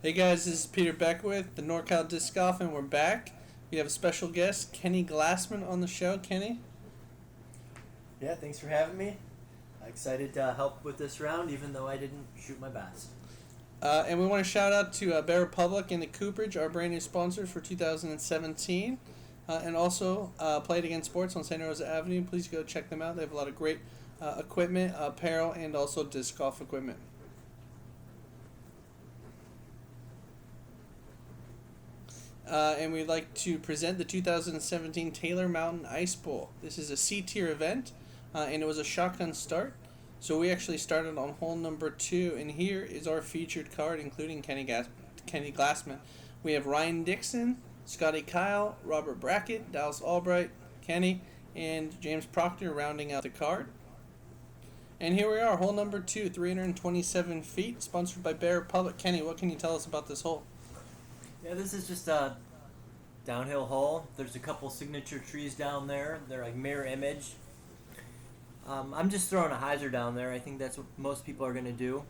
Hey guys, this is Peter Beckwith, the NorCal Disc Golf, and we're back. We have a special guest, Kenny Glassman, on the show. Kenny? Yeah, thanks for having me. Excited to help with this round, even though I didn't shoot my best. And we want to shout out to Bear Republic and the Cooperage, our brand new sponsors for 2017. And also Play It Again Sports on Santa Rosa Avenue. Please go check them out. They have a lot of great equipment, apparel, and also disc golf equipment. And we'd like to present the 2017 Taylor Mountain Ice Bowl. This is a C-tier event, and it was a shotgun start. So we actually started on hole number 2, and here is our featured card, including Kenny Glassman. We have Ryan Dickson, Scotty Kile, Robert Brackett, Dallas Albright, Kenny, and James Proctor rounding out the card. And here we are, hole number 2, 327 feet, sponsored by Bear Republic. Kenny, what can you tell us about this hole? Yeah, this is just a downhill hole. There's a couple signature trees down there. They're like mirror image. I'm just throwing a hyzer down there. I think that's what most people are going to do.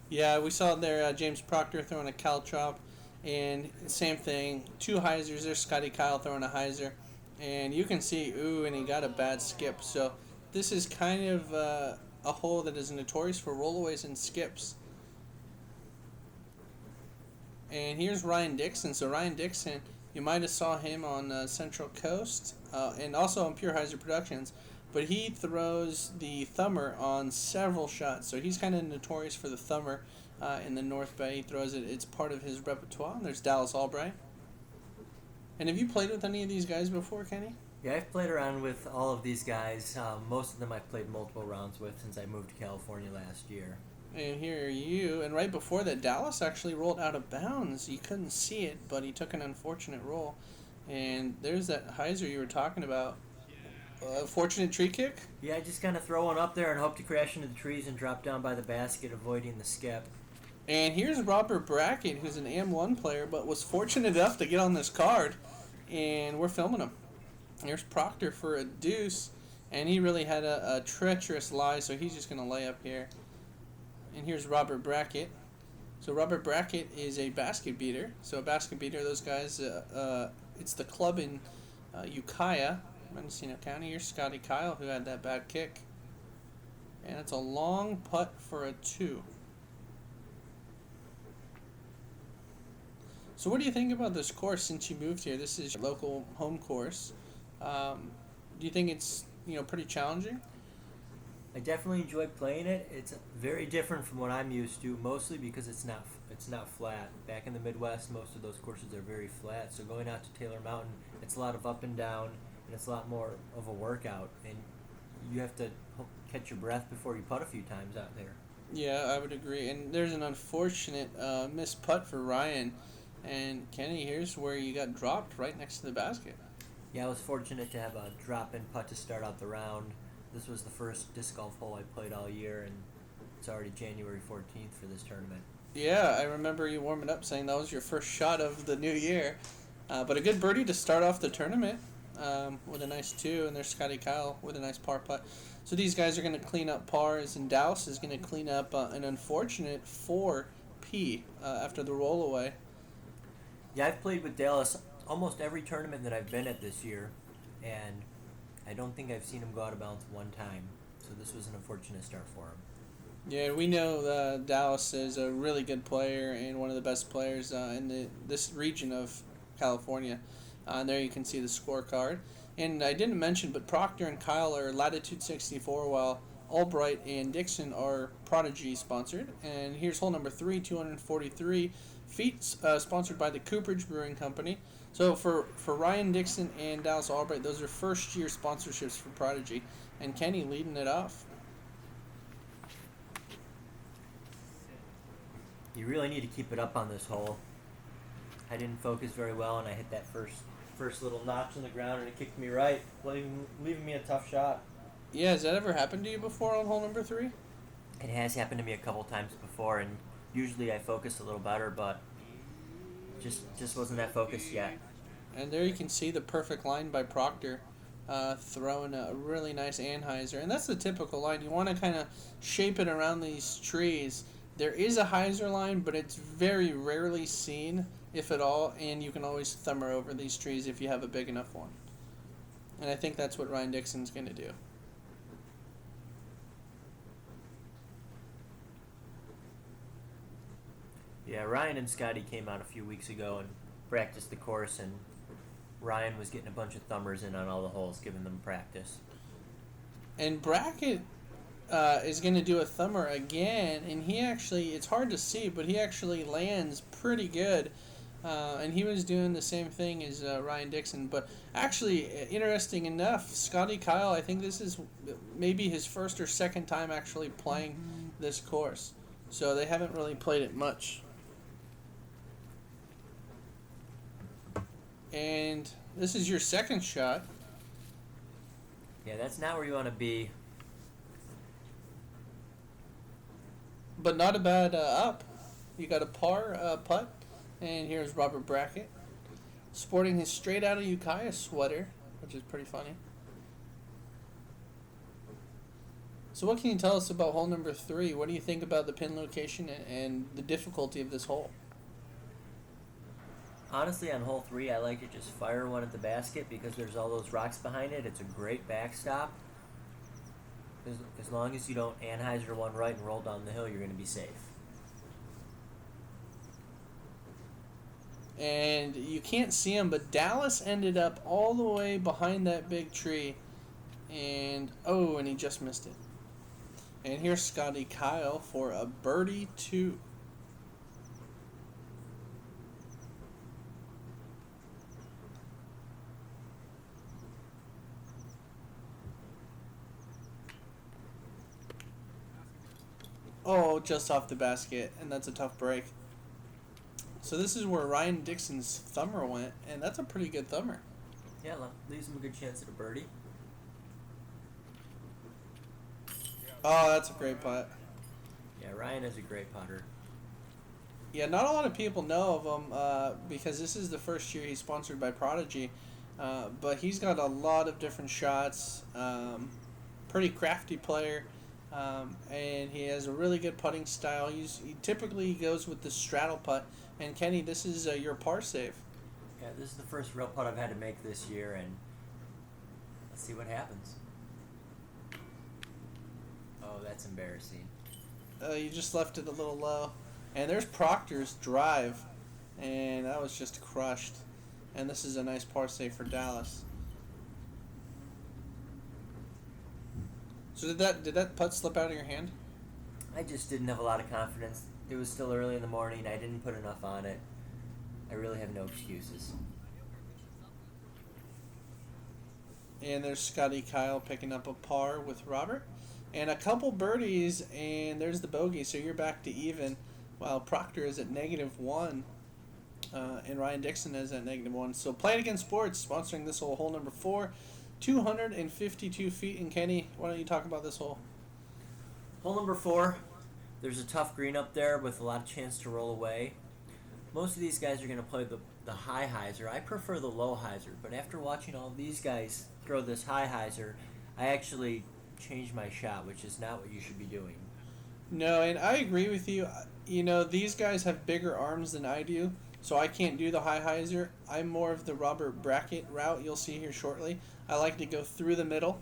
Yeah, we saw there James Proctor throwing a caltrop, and same thing, 2 hyzers. There's Scotty Kile throwing a hyzer, and you can see, and he got a bad skip. So this is kind of a hole that is notorious for rollaways and skips. And here's Ryan Dickson. So Ryan Dickson, you might have saw him on Central Coast and also on Pure Hyzer Productions, but he throws the thumber on several shots. So he's kind of notorious for the thumber in the North Bay. He throws it. It's part of his repertoire. And there's Dallas Albright. And have you played with any of these guys before, Kenny? Yeah, I've played around with all of these guys. Most of them I've played multiple rounds with since I moved to California last year. And here are you. And right before that, Dallas actually rolled out of bounds. You couldn't see it, but he took an unfortunate roll. And there's that hyzer you were talking about. Fortunate tree kick? Yeah, I just kind of throw one up there and hope to crash into the trees and drop down by the basket, avoiding the skip. And here's Robert Brackett, who's an AM1 player, but was fortunate enough to get on this card. And we're filming him. There's Proctor for a deuce, and he really had a treacherous lie, so he's just going to lay up here. And here's Robert Brackett. So Robert Brackett is a basket beater. So a basket beater, those guys, it's the club in Ukiah, Mendocino County. Here's Scotty Kile, who had that bad kick. And it's a long putt for a 2. So what do you think about this course since you moved here? This is your local home course. Do you think it's pretty challenging? I definitely enjoy playing it. It's very different from what I'm used to, mostly because it's not flat. Back in the Midwest, most of those courses are very flat. So going out to Taylor Mountain, it's a lot of up and down, and it's a lot more of a workout. And you have to catch your breath before you putt a few times out there. Yeah, I would agree. And there's an unfortunate missed putt for Ryan. And Kenny, here's where you got dropped right next to the basket. Yeah, I was fortunate to have a drop-in putt to start out the round. This was the first disc golf hole I played all year, and it's already January 14th for this tournament. Yeah, I remember you warming up saying that was your first shot of the new year. But a good birdie to start off the tournament with a nice 2, and there's Scotty Kile with a nice par putt. So these guys are going to clean up pars, and Dallas is going to clean up an unfortunate 4P after the rollaway. Yeah, I've played with Dallas almost every tournament that I've been at this year, and I don't think I've seen him go out of bounds one time. So this was an unfortunate start for him. Yeah, we know Dallas is a really good player and one of the best players in this region of California. And there you can see the scorecard. And I didn't mention, but Proctor and Kile are Latitude 64, while Albright and Dickson are Prodigy sponsored. And here's hole number 3, 243 feet, sponsored by the Cooperage Brewing Company. So for Ryan Dickson and Dallas Albright, those are first-year sponsorships for Prodigy. And Kenny leading it off. You really need to keep it up on this hole. I didn't focus very well, and I hit that first little notch in the ground, and it kicked me right, leaving me a tough shot. Yeah, has that ever happened to you before on hole number 3? It has happened to me a couple times before, and usually I focus a little better, but just wasn't that focused yet. And there you can see the perfect line by Proctor. throwing a really nice anhyzer. And that's the typical line. You want to kind of shape it around these trees. There is a hyzer line, but it's very rarely seen, if at all, and you can always thumber over these trees if you have a big enough one. And I think that's what Ryan Dickson's going to do. Yeah, Ryan and Scotty came out a few weeks ago and practiced the course, and Ryan was getting a bunch of thumbers in on all the holes, giving them practice. And Brackett is going to do a thumber again, and he actually, it's hard to see, but he actually lands pretty good. And he was doing the same thing as Ryan Dickson. But actually, interesting enough, Scotty Kile, I think this is maybe his first or second time actually playing this course. So they haven't really played it much. And this is your second shot. Yeah, that's not where you want to be. But not a bad up. You got a par putt. And here's Robert Brackett, sporting his straight out of Ukiah sweater, which is pretty funny. So what can you tell us about hole number 3? What do you think about the pin location and the difficulty of this hole? Honestly, on hole 3, I like to just fire one at the basket because there's all those rocks behind it. It's a great backstop. As long as you don't anhyzer one right and roll down the hill, you're going to be safe. And you can't see him, but Dallas ended up all the way behind that big tree. And he just missed it. And here's Scotty Kile for a birdie 2. Oh, just off the basket, and that's a tough break. So this is where Ryan Dickson's thumber went, and that's a pretty good thumber. Yeah, leaves him a good chance at a birdie. Oh, that's a great putt. Yeah, Ryan is a great putter. Yeah, not a lot of people know of him because this is the first year he's sponsored by Prodigy, but he's got a lot of different shots. Pretty crafty player. And he has a really good putting style. He typically goes with the straddle putt. And Kenny, this is your par save. Yeah, this is the first real putt I've had to make this year, and let's see what happens. Oh, that's embarrassing. You just left it a little low. And there's Proctor's drive, and that was just crushed. And this is a nice par save for Dallas. So did that putt slip out of your hand? I just didn't have a lot of confidence. It was still early in the morning. I didn't put enough on it. I really have no excuses. And there's Scotty Kile picking up a par with Robert. And a couple birdies, and there's the bogey. So you're back to even, while Proctor is at -1. And Ryan Dickson is at -1. So Play It Again Sports sponsoring this hole number 4. 252 feet. And Kenny, why don't you talk about this hole? Hole number 4, there's a tough green up there with a lot of chance to roll away. Most of these guys are going to play the high hyzer. I prefer the low hyzer, but after watching all these guys throw this high hyzer, I actually changed my shot, which is not what you should be doing. No, and I agree with you. You know, these guys have bigger arms than I do, so I can't do the high hyzer. I'm more of the Robert Brackett route you'll see here shortly. I like to go through the middle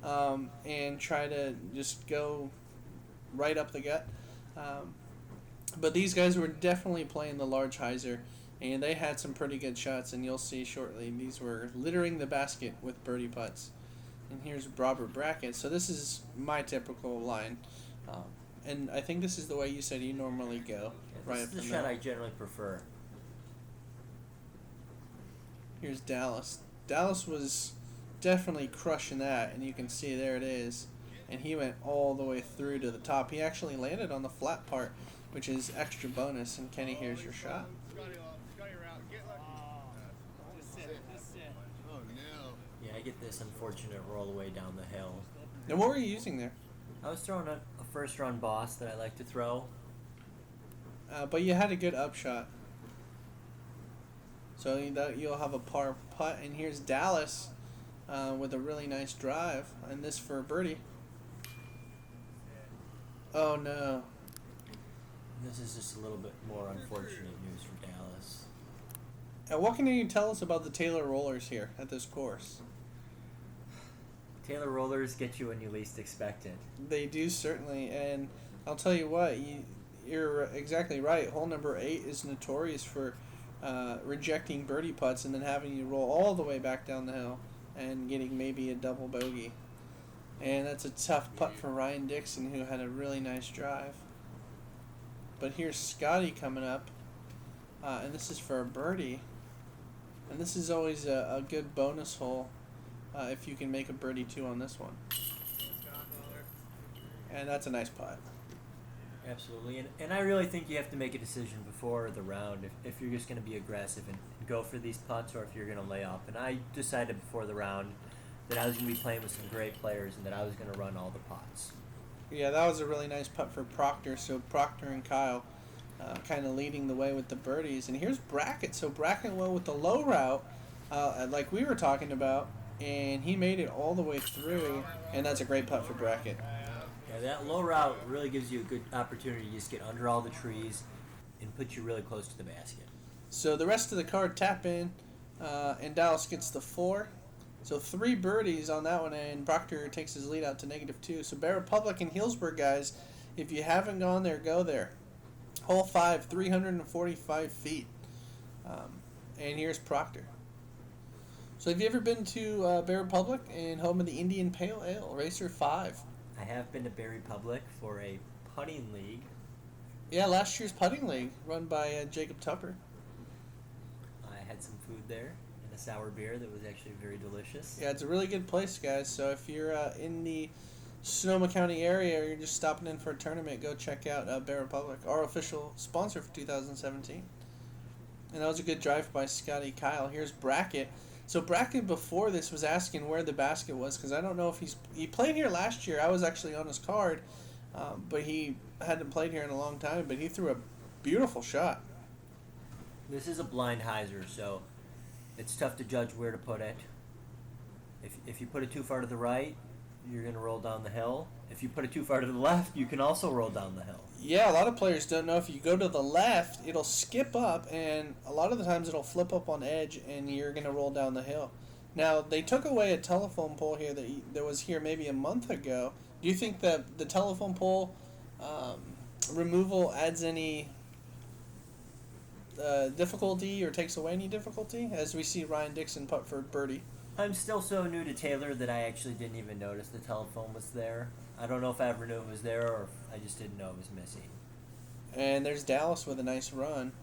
and try to just go right up the gut. But these guys were definitely playing the large hyzer, and they had some pretty good shots, and you'll see shortly. These were littering the basket with birdie putts. And here's Robert Brackett. So this is my typical line. And I think this is the way you said you normally go. Yeah, this is the shot I generally prefer. Here's Dallas. Dallas was definitely crushing that, and you can see there it is. And he went all the way through to the top. He actually landed on the flat part, which is extra bonus. And Kenny, here's your shot. Yeah, I get this unfortunate roll away down the hill. And what were you using there? I was throwing a first run boss that I like to throw. But you had a good upshot. So you'll have a par putt. And here's Dallas with a really nice drive, and this for a birdie. Oh no. This is just a little bit more unfortunate news for Dallas. What can you tell us about the Taylor rollers here at this course? Taylor rollers get you when you least expect it. They do, certainly, and I'll tell you what, you're exactly right. Hole number 8 is notorious for rejecting birdie putts and then having you roll all the way back down the hill and getting maybe a double bogey. And that's a tough putt for Ryan Dickson, who had a really nice drive. But here's Scotty coming up, and this is for a birdie. And this is always a good bonus hole if you can make a birdie too on this one. And that's a nice putt. Absolutely, and I really think you have to make a decision before the round if you're just going to be aggressive and go for these putts, or if you're going to lay up. And I decided before the round that I was going to be playing with some great players and that I was going to run all the putts. Yeah, that was a really nice putt for Proctor. So Proctor and Kile kind of leading the way with the birdies. And here's Brackett. So Brackett went with the low route, like we were talking about, and he made it all the way through, and that's a great putt for Brackett. Yeah, that low route really gives you a good opportunity to just get under all the trees and put you really close to the basket. So the rest of the card tap in, and Dallas gets the 4. So 3 birdies on that one, and Proctor takes his lead out to -2. So Bear Republic and Healdsburg, guys, if you haven't gone there, go there. Hole 5, 345 feet. And here's Proctor. So have you ever been to Bear Republic and home of the Indian Pale Ale, Racer 5? I have been to Bear Republic for a putting league. Yeah, last year's putting league run by Jacob Tupper. I had some food there and a sour beer that was actually very delicious. Yeah, it's a really good place, guys. So if you're in the Sonoma County area or you're just stopping in for a tournament, go check out Bear Republic, our official sponsor for 2017. And that was a good drive by Scotty Kile. Here's Brackett. So Brackett before this was asking where the basket was, because I don't know if he played here last year. I was actually on his card, but he hadn't played here in a long time. But he threw a beautiful shot. This is a blind hyzer, so it's tough to judge where to put it. If you put it too far to the right, you're going to roll down the hill. If you put it too far to the left, you can also roll down the hill. Yeah, a lot of players don't know if you go to the left, it'll skip up, and a lot of the times it'll flip up on edge, and you're going to roll down the hill. Now, they took away a telephone pole here that was here maybe a month ago. Do you think that the telephone pole removal adds any difficulty or takes away any difficulty, as we see Ryan Dickson putt for birdie? I'm still so new to Taylor that I actually didn't even notice the telephone was there. I don't know if I ever knew it was there or if I just didn't know it was missing. And there's Dallas with a nice run.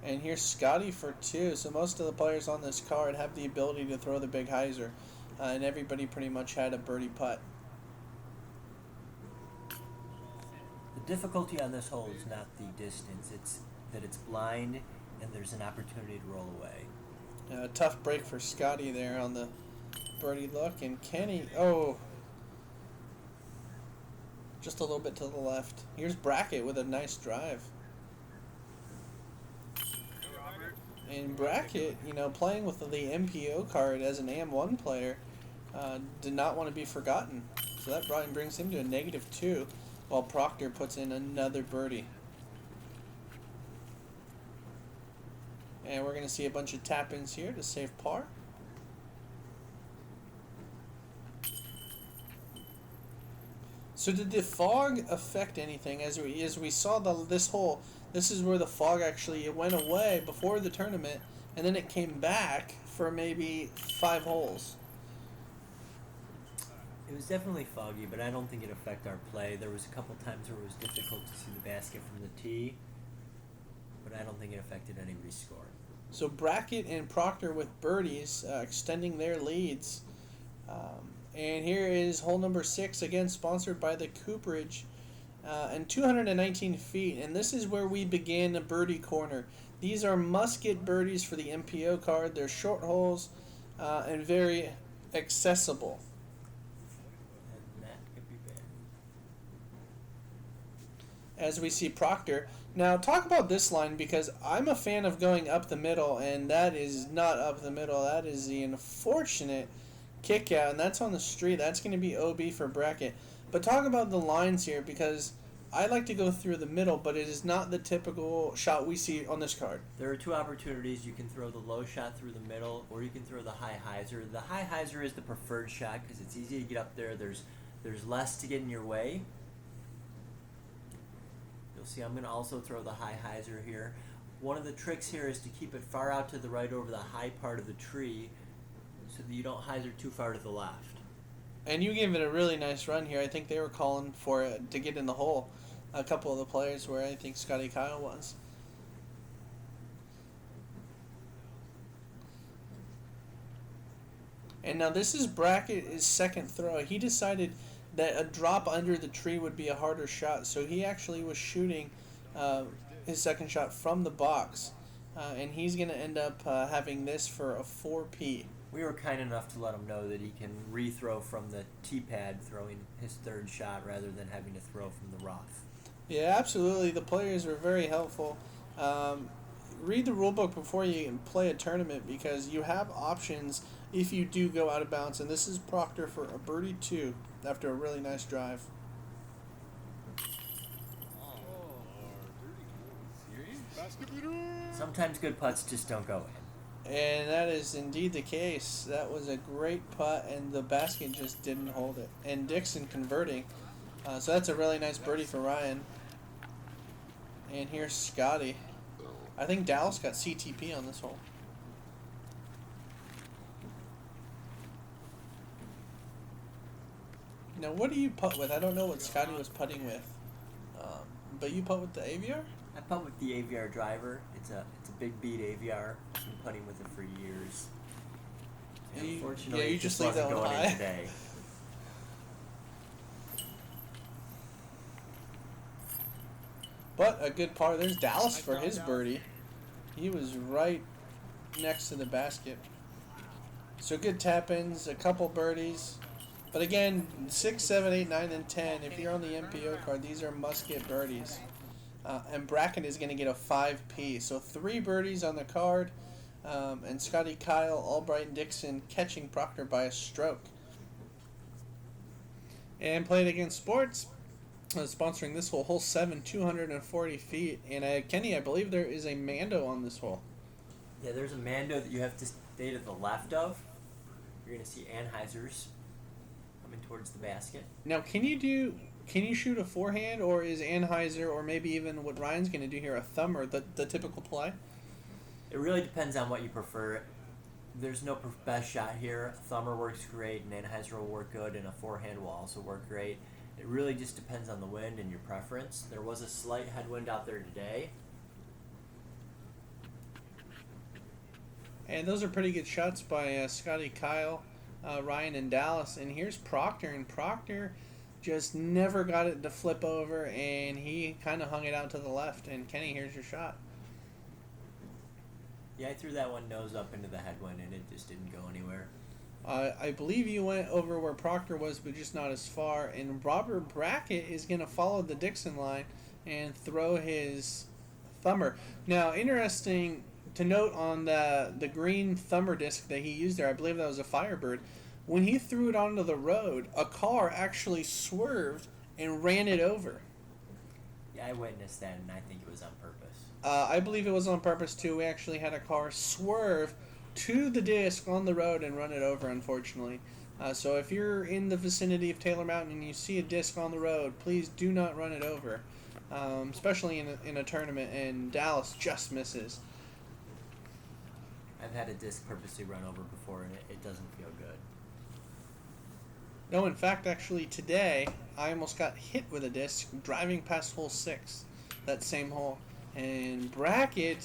And here's Scotty for 2. So most of the players on this card have the ability to throw the big hyzer. And everybody pretty much had a birdie putt. The difficulty on this hole is not the distance. It's that it's blind and there's an opportunity to roll away. Tough break for Scotty there on the birdie look. And Kenny, just a little bit to the left. Here's Brackett with a nice drive. And Brackett, playing with the MPO card as an AM1 player, did not want to be forgotten. So that brings him to a -2, while Proctor puts in another birdie. And we're going to see a bunch of tap-ins here to save par. So did the fog affect anything? As we saw this hole, this is where the fog actually went away before the tournament, and then it came back for maybe 5 holes. It was definitely foggy, but I don't think it affected our play. There was a couple times where it was difficult to see the basket from the tee, but I don't think it affected any rescore. So Brackett and Proctor with birdies, extending their leads. And here is hole number 6, again sponsored by the Cooperage, and 219 feet. And this is where we begin a birdie corner. These are must-get birdies for the MPO card. They're short holes and very accessible. And that could be bad. as we see Proctor. Now, talk about this line because I'm a fan of going up the middle, and that is not up the middle. That is the unfortunate kick out, and that's on the street. That's going to be OB for Brackett. But talk about the lines here because I like to go through the middle, but it is not the typical shot we see on this card. There are two opportunities. You can throw the low shot through the middle, or you can throw the high hyzer. The high hyzer is the preferred shot because it's easy to get up there. There's less to get in your way. You'll see I'm going to also throw the high hyzer here. One of the tricks here is to keep it far out to the right over the high part of the tree so that you don't hyzer too far to the left. And you gave it a really nice run here. I think they were calling for it to get in the hole. A couple of the players where I think Scotty Kile was. And now this is Brackett's second throw. He decided that a drop under the tree would be a harder shot, so he actually was shooting his second shot from the box. And he's going to end up having this for a 4P. We were kind enough to let him know that he can rethrow from the tee pad, throwing his third shot rather than having to throw from the rough. Yeah, absolutely. The players were very helpful. Read the rulebook before you play a tournament because you have options if you do go out of bounds. And this is Proctor for a birdie 2 after a really nice drive. Sometimes good putts just don't go in. And that is indeed the case. That was a great putt, and the basket just didn't hold it. And Dickson converting. So that's a really nice birdie for Ryan. And here's Scotty. I think Dallas got CTP on this hole. Now, what do you putt with? I don't know what Scotty was putting with. But you putt with the AVR? I putt with the AVR driver. It's a big beat AVR. I've been putting with it for years. And unfortunately, you it just just leave that wasn't one going high. in today. But a good par. There's Dallas for his birdie. He was right next to the basket. So good tap-ins, a couple birdies. But again, 6, 7, 8, 9, and 10. If you're on the MPO card, these are must-get birdies. And Brackett is going to get a 5P. So 3 birdies on the card. And Scotty, Kile, Albright, and Dickson catching Proctor by a stroke. And Playing Against Sports, sponsoring this hole, hole 7, 240 feet. And Kenny, I believe there is a Mando on this hole. Yeah, there's a Mando that you have to stay to the left of. You're going to see Anheuser's coming towards the basket. Now, can you shoot a forehand, or is Anheuser, or maybe even what Ryan's going to do here, a thumber, the typical play? It really depends on what you prefer. There's no best shot here. A thumber works great, and Anheuser will work good, and a forehand will also work great. It really just depends on the wind and your preference. There was a slight headwind out there today. And those are pretty good shots by Scotty, Kile, Ryan, and Dallas. And here's Proctor, and Proctor just never got it to flip over, and he kind of hung it out to the left. And Kenny, here's your shot. Yeah, I threw that one nose up into the headwind, and it just didn't go anywhere. I believe you went over where Proctor was, but just not as far. And Robert Brackett is going to follow the Dickson line and throw his thumber. Now, interesting to note on the green thumber disc that he used there, I believe that was a Firebird. When he threw it onto the road, a car actually swerved and ran it over. Yeah, I witnessed that, and I think it was on purpose. I believe it was on purpose, too. We actually had a car swerve to the disc on the road and run it over, unfortunately. So if you're in the vicinity of Taylor Mountain and you see a disc on the road, please do not run it over, especially in a tournament, and Dallas just misses. I've had a disc purposely run over before, and it doesn't feel good. No, in fact, actually, today, I almost got hit with a disc driving past hole 6, that same hole. And Brackett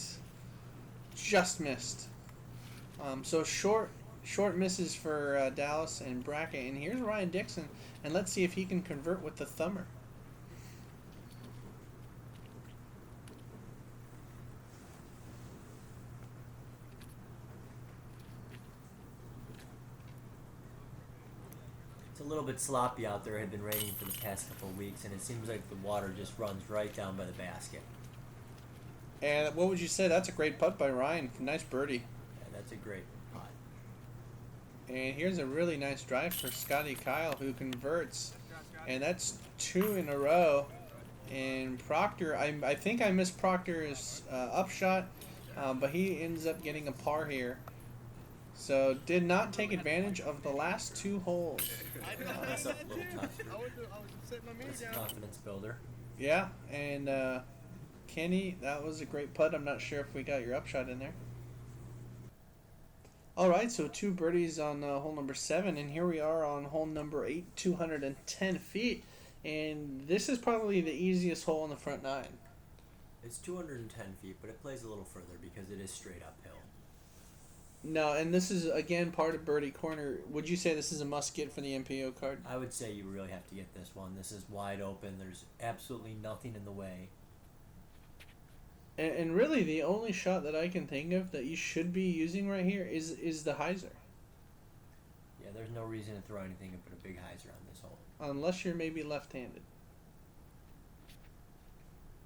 just missed. So short misses for Dallas and Brackett. And here's Ryan Dickson, and let's see if he can convert with the thumber. It's a little bit sloppy out there. It had been raining for the past couple of weeks, and it seems like the water just runs right down by the basket. And what would you say? That's a great putt by Ryan. Nice birdie. Yeah, that's a great putt. And here's a really nice drive for Scotty Kyle, who converts. And that's 2 in a row. And Proctor, I think I missed Proctor's upshot, but he ends up getting a par here. So did not take advantage of the last 2 holes. That's a little tough. That's a confidence builder. Yeah, and Kenny, that was a great putt. I'm not sure if we got your upshot in there. All right, so 2 birdies on hole number 7, and here we are on hole number 8, 210 feet. And this is probably the easiest hole in the front 9. It's 210 feet, but it plays a little further because it is straight uphill. No, and this is, again, part of Birdie Corner. Would you say this is a must-get for the MPO card? I would say you really have to get this one. This is wide open. There's absolutely nothing in the way. And really, the only shot that I can think of that you should be using right here is the hyzer. Yeah, there's no reason to throw anything but a big hyzer on this hole. Unless you're maybe left-handed.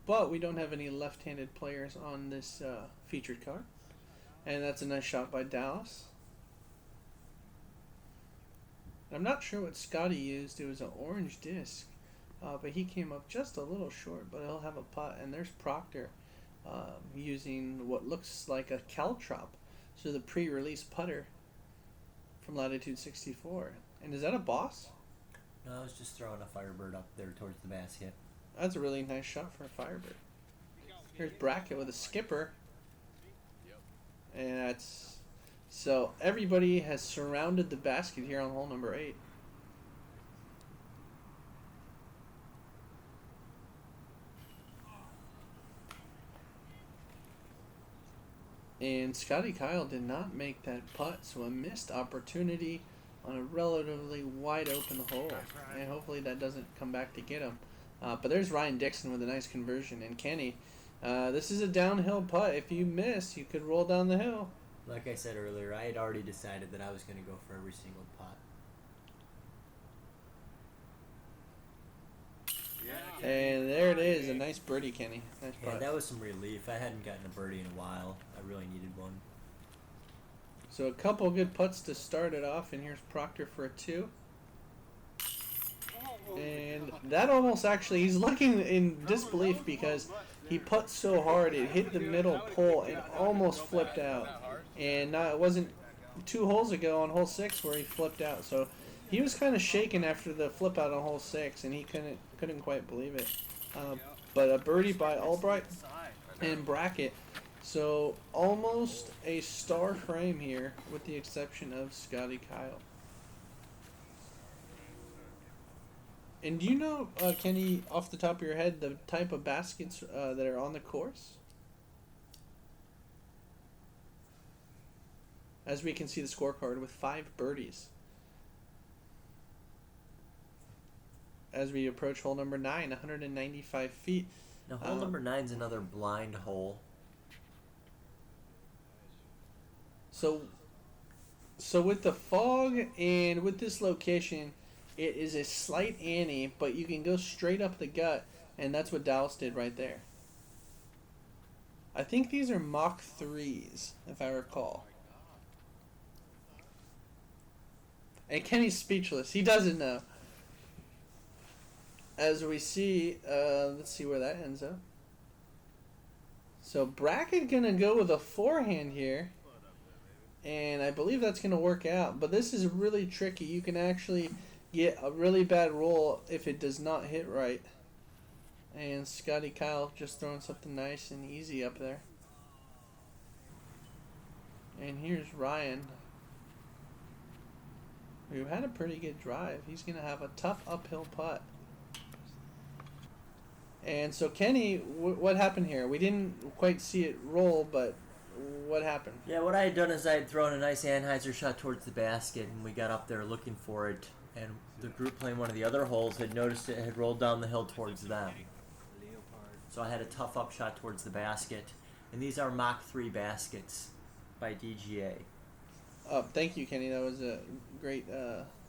But we don't have any left-handed players on this featured card. And that's a nice shot by Dallas. I'm not sure what Scotty used. It was an orange disc. But he came up just a little short, but he'll have a putt. And there's Proctor using what looks like a caltrop. So the pre-release putter from Latitude 64. And is that a Boss? No, I was just throwing a Firebird up there towards the basket. That's a really nice shot for a Firebird. Here's Brackett with a skipper. And that's... So everybody has surrounded the basket here on hole number 8. And Scotty Kyle did not make that putt, so a missed opportunity on a relatively wide open hole. And hopefully that doesn't come back to get him. But there's Ryan Dickson with a nice conversion. And Kenny, this is a downhill putt. If you miss, you could roll down the hill. Like I said earlier, I had already decided that I was going to go for every single putt. And there it is, a nice birdie, Kenny. Nice putt. Yeah, that was some relief. I hadn't gotten a birdie in a while. I really needed one. So a couple good putts to start it off, and here's Proctor for a 2. And that almost actually, he's looking in disbelief because he putts so hard, it hit the middle pole and almost flipped out. And it wasn't 2 holes ago on hole 6 where he flipped out. So he was kind of shaken after the flip out on hole 6, and he couldn't quite believe it. But a birdie by Albright and Brackett. So almost a star frame here, with the exception of Scotty Kyle. And do you know, Kenny, off the top of your head, the type of baskets that are on the course? As we can see the scorecard with 5 birdies. As we approach hole number 9, 195 feet. Now, hole number 9 is another blind hole. So with the fog and with this location, it is a slight ante, but you can go straight up the gut, and that's what Dallas did right there. I think these are Mach 3s, if I recall. And Kenny's speechless. He doesn't know. As we see, let's see where that ends up. So Brackett gonna go with a forehand here. And I believe that's gonna work out. But this is really tricky. You can actually get a really bad roll if it does not hit right. And Scotty Kyle just throwing something nice and easy up there. And here's Ryan, who had a pretty good drive. He's going to have a tough uphill putt. And so, Kenny, what happened here? We didn't quite see it roll, but what happened? Yeah, what I had done is I had thrown a nice Anheuser shot towards the basket, and we got up there looking for it. And the group playing one of the other holes had noticed it had rolled down the hill towards them. So I had a tough upshot towards the basket. And these are Mach 3 baskets by DGA. Oh, thank you, Kenny. That was a great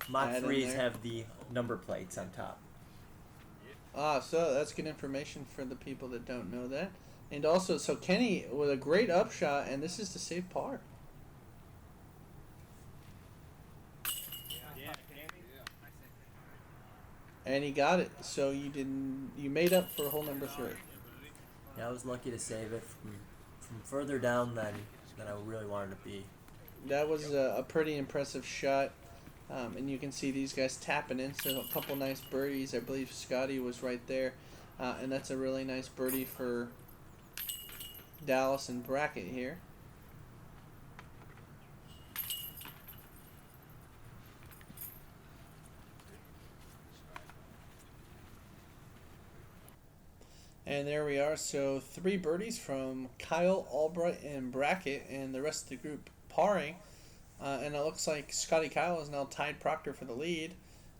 Mod add in 3s there. have the number plates on top. So that's good information for the people that don't know that. And also, so Kenny with a great upshot, and this is to save par. And he got it. So you made up for hole number 3. Yeah, I was lucky to save it from further down than I really wanted to be. That was a pretty impressive shot. And you can see these guys tapping in. So a couple nice birdies. I believe Scotty was right there. And that's a really nice birdie for Dallas and Brackett here. And there we are. So 3 birdies from Kyle, Albright, and Brackett, and the rest of the group parring. And it looks like Scotty Kyle has now tied Proctor for the lead.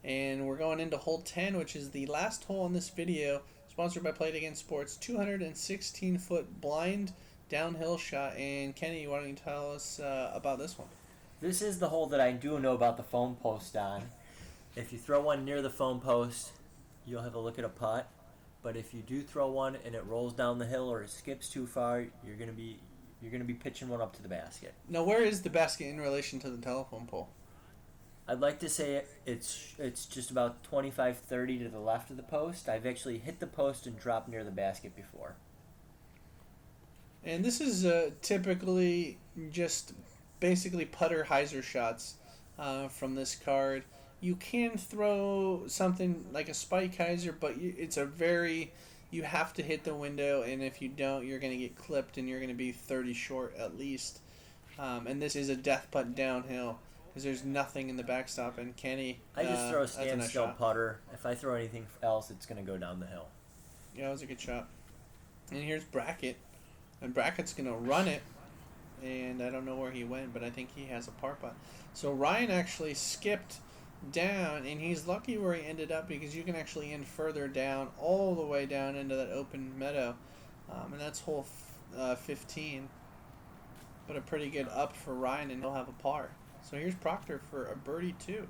And we're going into hole 10, which is the last hole in this video, sponsored by Play It Again Sports. 216-foot blind downhill shot. And Kenny, why don't you tell us about this one? This is the hole that I do know about the phone post on. If you throw one near the phone post, you'll have a look at a putt. But if you do throw one and it rolls down the hill or it skips too far, you're gonna be pitching one up to the basket. Now, where is the basket in relation to the telephone pole? I'd like to say it's just about 25-30 to the left of the post. I've actually hit the post and dropped near the basket before. And this is typically just basically putter hyzer shots from this card. You can throw something like a spike hyzer, but you have to hit the window, and if you don't, you're going to get clipped, and you're going to be 30 short at least. And this is a death putt downhill because there's nothing in the backstop. And Kenny, I just throw a that's nice standstill shot. putter. If I throw anything else, it's going to go down the hill. Yeah, that was a good shot. And here's Brackett, and Brackett's going to run it. And I don't know where he went, but I think he has a par putt. So Ryan actually skipped down, and he's lucky where he ended up because you can actually end further down, all the way down into that open meadow. And that's hole 15. But a pretty good up for Ryan, and he'll have a par. So here's Proctor for a birdie too.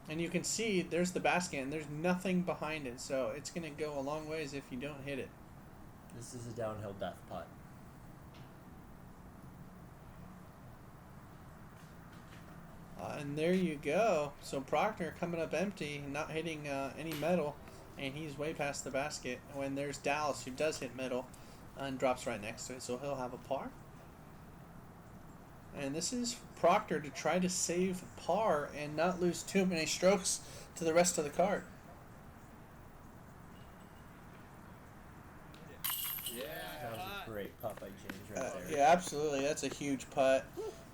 And you can see there's the basket, and there's nothing behind it. So it's going to go a long ways if you don't hit it. This is a downhill death putt. And there you go. So Proctor coming up empty, not hitting any metal, and he's way past the basket. When there's Dallas, who does hit metal and drops right next to it, so he'll have a par. And this is Proctor to try to save par and not lose too many strokes to the rest of the card. That was a great putt by James right there. Yeah, absolutely. That's a huge putt.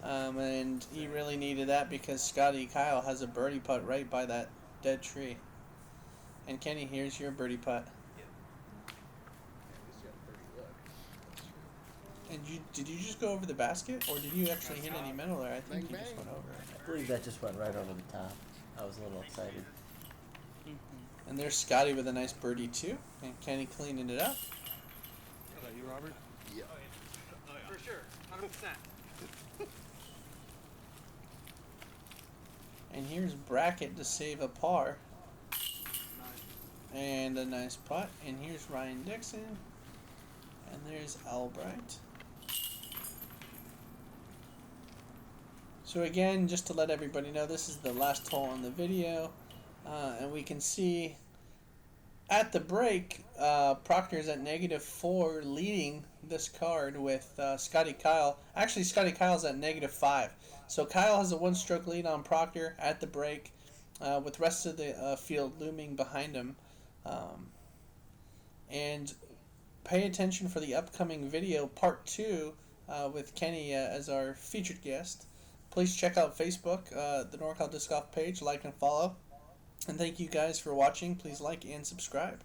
And he really needed that because Scotty Kyle has a birdie putt right by that dead tree. And Kenny, here's your birdie putt. And did you just go over the basket, or did you actually hit any metal there? I think you just went over it. I believe that just went right over the top. I was a little excited. And there's Scotty with a nice birdie too, and Kenny cleaning it up. Is that you, Robert? Yeah. For sure, 100%. And here's Brackett to save a par. And a nice putt. And here's Ryan Dickson. And there's Albright. So again, just to let everybody know, this is the last hole in the video. And we can see at the break, Proctor is at -4, leading this card with Scotty Kyle. Actually, Scotty Kyle's at -5. So Kyle has a 1-stroke lead on Proctor at the break, with the rest of the field looming behind him. And pay attention for the upcoming video, part 2, with Kenny as our featured guest. Please check out Facebook, the NorCal Disc Golf page, like and follow. And thank you guys for watching. Please like and subscribe.